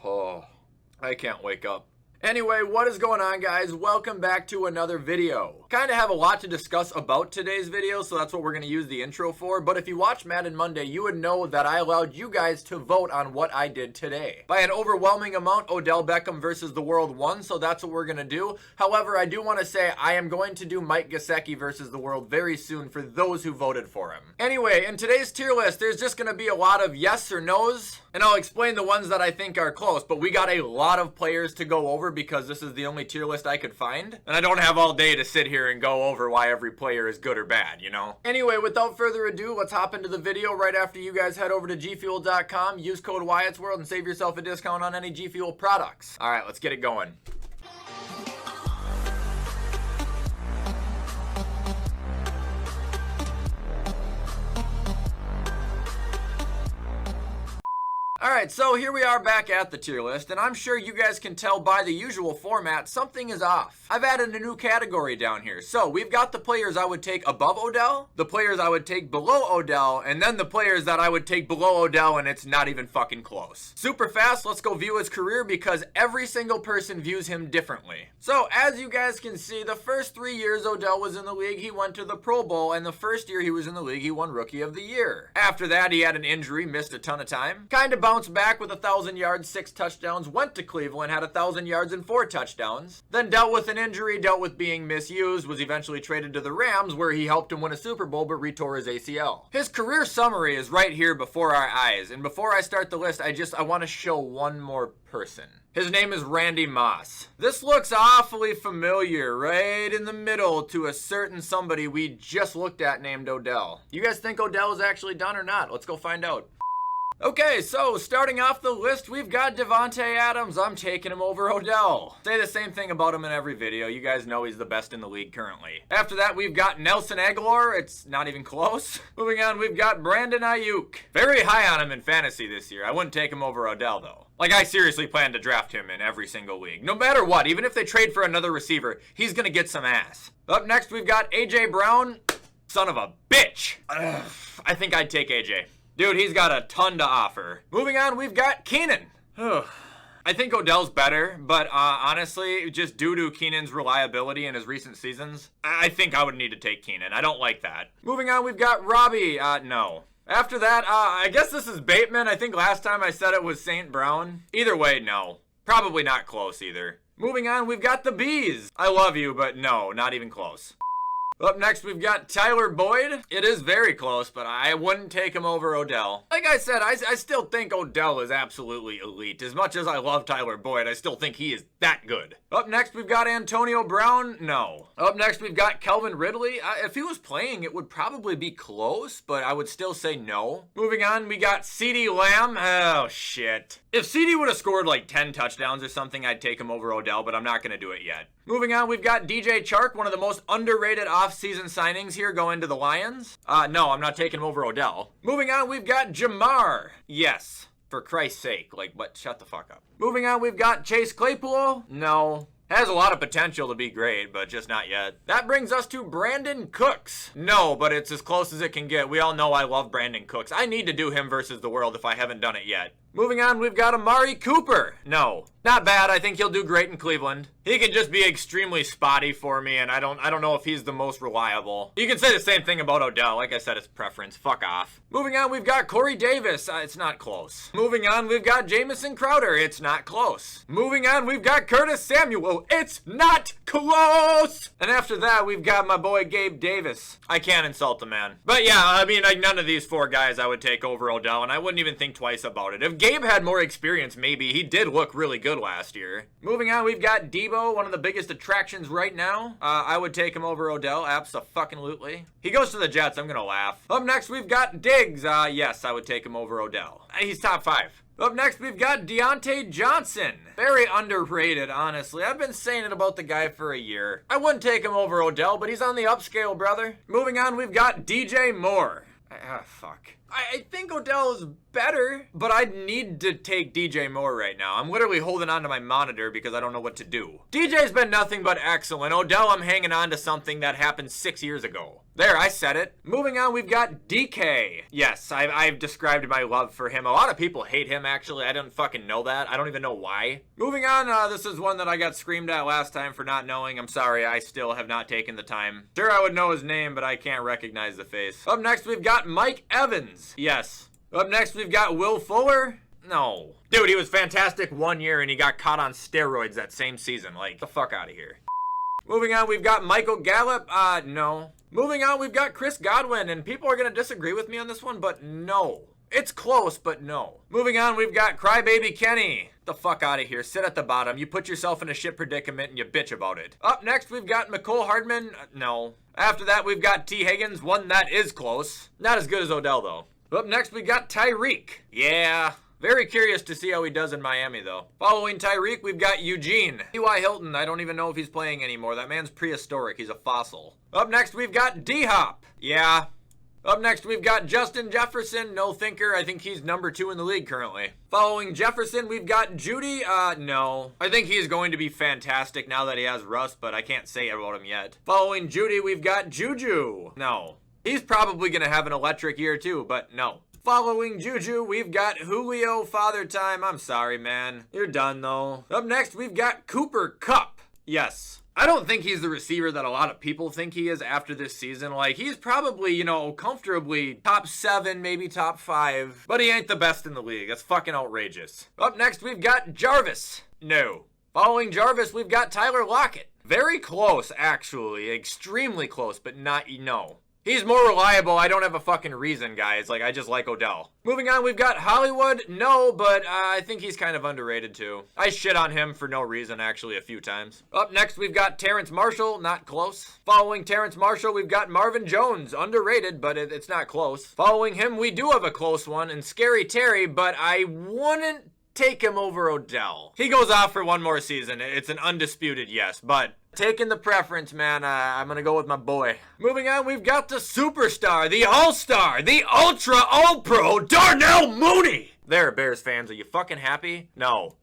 Oh, I can't wake up. Anyway, what is going on, guys? Welcome back to another video. Kind of have a lot to discuss about today's video, so that's what we're going to use the intro for. But if you watched Madden Monday, you would know that I allowed you guys to vote on what I did today. By an overwhelming amount, Odell Beckham versus the World won, so that's what we're going to do. However, I do want to say I am going to do Mike Gesicki versus the World very soon for those who voted for him. Anyway, in today's tier list, there's just going to be a lot of yes or no's, and I'll explain the ones that I think are close. But we got a lot of players to go over because this is the only tier list I could find. And I don't have all day to sit here and go over why every player is good or bad, you know? Anyway, without further ado, let's hop into the video right after you guys head over to gfuel.com, use code WyattzWorld, and save yourself a discount on any G Fuel products. All right, let's get it going. Alright, so here we are back at the tier list, and I'm sure you guys can tell by the usual format, something is off. I've added a new category down here. So, we've got the players I would take above Odell, the players I would take below Odell, and then the players that I would take below Odell, and it's not even fucking close. Super fast, let's go view his career because every single person views him differently. So, as you guys can see, the first 3 years Odell was in the league, he went to the Pro Bowl, and the first year he was in the league, he won Rookie of the Year. After that, he had an injury, missed a ton of time, kinda bounced back with 1,000 yards, 6 touchdowns, went to Cleveland, had 1,000 yards and 4 touchdowns, then dealt with an injury, dealt with being misused, was eventually traded to the Rams where he helped him win a Super Bowl but retore his ACL. His career summary is right here before our eyes, and before I start the list, I want to show one more person. His name is Randy Moss. This looks awfully familiar, right in the middle to a certain somebody we just looked at named Odell. You guys think Odell is actually done or not? Let's go find out. Okay, so starting off the list, we've got Davante Adams. I'm taking him over Odell. Say the same thing about him in every video. You guys know he's the best in the league currently. After that, we've got Nelson Aguilar. It's not even close. Moving on, we've got Brandon Ayuk. Very high on him in fantasy this year. I wouldn't take him over Odell, though. Like, I seriously plan to draft him in every single league. No matter what, even if they trade for another receiver, he's gonna get some ass. Up next, we've got A.J. Brown. Son of a bitch. I think I'd take A.J. Dude, he's got a ton to offer. Moving on, we've got Keenan. I think Odell's better, but honestly, just due to Keenan's reliability in his recent seasons, I think I would need to take Keenan. I don't like that. Moving on, we've got Robbie. No. After that, I guess this is Bateman. I think last time I said it was St. Brown. Either way, no. Probably not close either. Moving on, we've got the Bees. I love you, but no, not even close. Up next, we've got Tyler Boyd. It is very close, but I wouldn't take him over Odell. Like I said, I still think Odell is absolutely elite. As much as I love Tyler Boyd, I still think he is that good. Up next, we've got Antonio Brown. No. Up next, we've got Calvin Ridley. If he was playing, it would probably be close, but I would still say no. Moving on, we got CeeDee Lamb. Oh, shit. If CeeDee would have scored like 10 touchdowns or something, I'd take him over Odell, but I'm not going to do it yet. Moving on, we've got DJ Chark, one of the most underrated off-season signings here going to the Lions. No, I'm not taking him over Odell. Moving on, we've got Jamar. Yes, for Christ's sake. Like, but shut the fuck up. Moving on, we've got Chase Claypool. No. Has a lot of potential to be great, but just not yet. That brings us to Brandon Cooks. No, but it's as close as it can get. We all know I love Brandon Cooks. I need to do him versus the world if I haven't done it yet. Moving on, we've got Amari Cooper. No. Not bad. I think he'll do great in Cleveland. He can just be extremely spotty for me, and I don't know if he's the most reliable. You can say the same thing about Odell. Like I said, it's preference. Fuck off. Moving on, we've got Corey Davis. It's not close. Moving on, we've got Jamison Crowder. It's not close. Moving on, we've got Curtis Samuel. It's not close! And after that, we've got my boy Gabe Davis. I can't insult the man. But yeah, I mean, like, none of these 4 guys I would take over Odell, and I wouldn't even think twice about it. If Gabe had more experience, maybe. He did look really good last year. Moving on, we've got Debo, one of the biggest attractions right now. I would take him over Odell, abso-fucking-lutely. He goes to the Jets, I'm gonna laugh. Up next, we've got Diggs. Yes, I would take him over Odell. He's top 5. Up next, we've got Deontay Johnson. Very underrated, honestly. I've been saying it about the guy for a year. I wouldn't take him over Odell, but he's on the upscale, brother. Moving on, we've got DJ Moore. Fuck. I think Odell is better, but I need to take DJ Moore right now. I'm literally holding on to my monitor because I don't know what to do. DJ's been nothing but excellent. Odell, I'm hanging on to something that happened 6 years ago. There, I said it. Moving on, we've got DK. Yes, I've described my love for him. A lot of people hate him, actually. I didn't fucking know that. I don't even know why. Moving on, this is one that I got screamed at last time for not knowing. I'm sorry, I still have not taken the time. Sure, I would know his name, but I can't recognize the face. Up next, we've got Mike Evans. Yes. Up next, we've got Will Fuller. No. Dude, he was fantastic 1 year, and he got caught on steroids that same season. Like, get the fuck out of here. Moving on, we've got Michael Gallup. No. Moving on, we've got Chris Godwin, and people are going to disagree with me on this one, but no. It's close, but no. Moving on, we've got Crybaby Kenny. Get the fuck out of here. Sit at the bottom. You put yourself in a shit predicament and you bitch about it. Up next, we've got McCole Hardman. No. After that, we've got T. Higgins, one that is close. Not as good as Odell, though. Up next, we got Tyreek. Yeah. Very curious to see how he does in Miami, though. Following Tyreek, we've got Eugene. T.Y. Hilton, I don't even know if he's playing anymore. That man's prehistoric. He's a fossil. Up next, we've got D-Hop. Yeah. Up next, we've got Justin Jefferson. No thinker. I think he's number 2 in the league currently. Following Jefferson, we've got Judy. No. I think he's going to be fantastic now that he has Russ, but I can't say about him yet. Following Judy, we've got Juju. No. He's probably going to have an electric year too, but no. Following Juju, we've got Julio Father Time. I'm sorry, man. You're done, though. Up next, we've got Cooper Kupp. Yes. I don't think he's the receiver that a lot of people think he is after this season. Like, he's probably, you know, comfortably top 7, maybe top 5. But he ain't the best in the league. That's fucking outrageous. Up next, we've got Jarvis. No. Following Jarvis, we've got Tyler Lockett. Very close, actually. Extremely close, but not, no. He's more reliable. I don't have a fucking reason, guys. Like, I just like Odell. Moving on, we've got Hollywood. No, but I think he's kind of underrated, too. I shit on him for no reason, actually, a few times. Up next, we've got Terrence Marshall. Not close. Following Terrence Marshall, we've got Marvin Jones. Underrated, but it's not close. Following him, we do have a close one, and Scary Terry, but I wouldn't take him over Odell. He goes off for one more season. It's an undisputed yes, but taking the preference, man, I'm gonna go with my boy. Moving on, we've got the superstar, the all-star, the ultra all-pro, Darnell Mooney. There, Bears fans, are you fucking happy? No.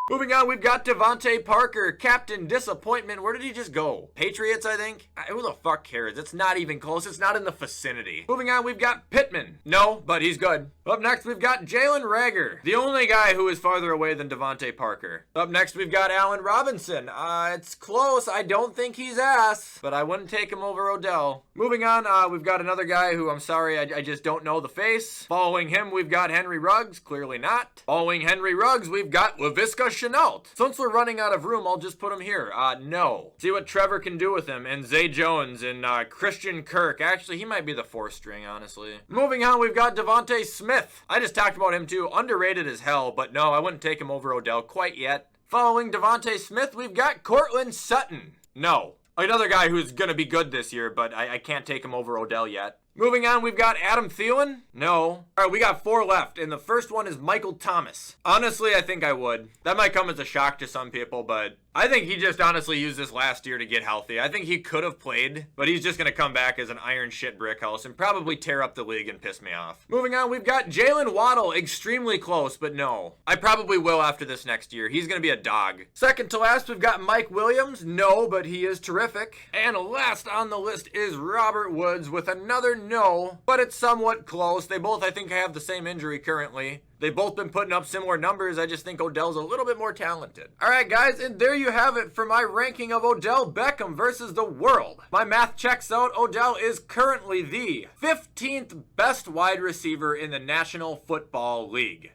Moving on, we've got Devontae Parker, Captain Disappointment. Where did he just go? Patriots, I think? Who the fuck cares? It's not even close. It's not in the vicinity. Moving on, we've got Pittman. No, but he's good. Up next, we've got Jalen Reagor, the only guy who is farther away than Devontae Parker. Up next, we've got Allen Robinson. It's close. I don't think he's ass, but I wouldn't take him over Odell. Moving on, we've got another guy who, I'm sorry, I just don't know the face. Following him, we've got Henry Ruggs. Clearly not. Following Henry Ruggs, we've got Laviska Shenault. Since we're running out of room, I'll just put him here. No. See what Trevor can do with him. And Zay Jones and Christian Kirk. Actually, he might be the 4th string, honestly. Moving on, we've got Devontae Smith. I just talked about him too. Underrated as hell, but no, I wouldn't take him over Odell quite yet. Following Devontae Smith, we've got Cortland Sutton. No. Another guy who's going to be good this year, but I can't take him over Odell yet. Moving on, we've got Adam Thielen. No. All right, we got 4 left, and the first one is Michael Thomas. Honestly, I think I would. That might come as a shock to some people, but I think he just honestly used this last year to get healthy. I think he could have played, but he's just going to come back as an iron shit brick house and probably tear up the league and piss me off. Moving on, we've got Jalen Waddle. Extremely close, but no. I probably will after this next year. He's going to be a dog. Second to last, we've got Mike Williams. No, but he is terrific. And last on the list is Robert Woods with another no, but it's somewhat close. They both, I think, have the same injury currently. They've both been putting up similar numbers. I just think Odell's a little bit more talented. All right, guys, and there you have it for my ranking of Odell Beckham versus the world. My math checks out. Odell is currently the 15th best wide receiver in the National Football League.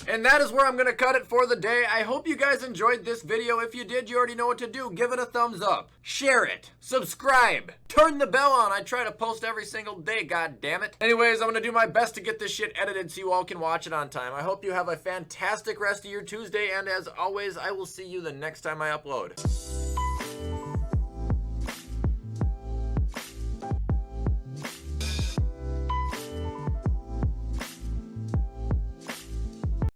And that is where I'm going to cut it for the day. I hope you guys enjoyed this video. If you did, you already know what to do. Give it a thumbs up. Share it. Subscribe. Turn the bell on. I try to post every single day, god damn it. Anyways, I'm going to do my best to get this shit edited so you all can watch it on time. I hope you have a fantastic rest of your Tuesday, and as always, I will see you the next time I upload.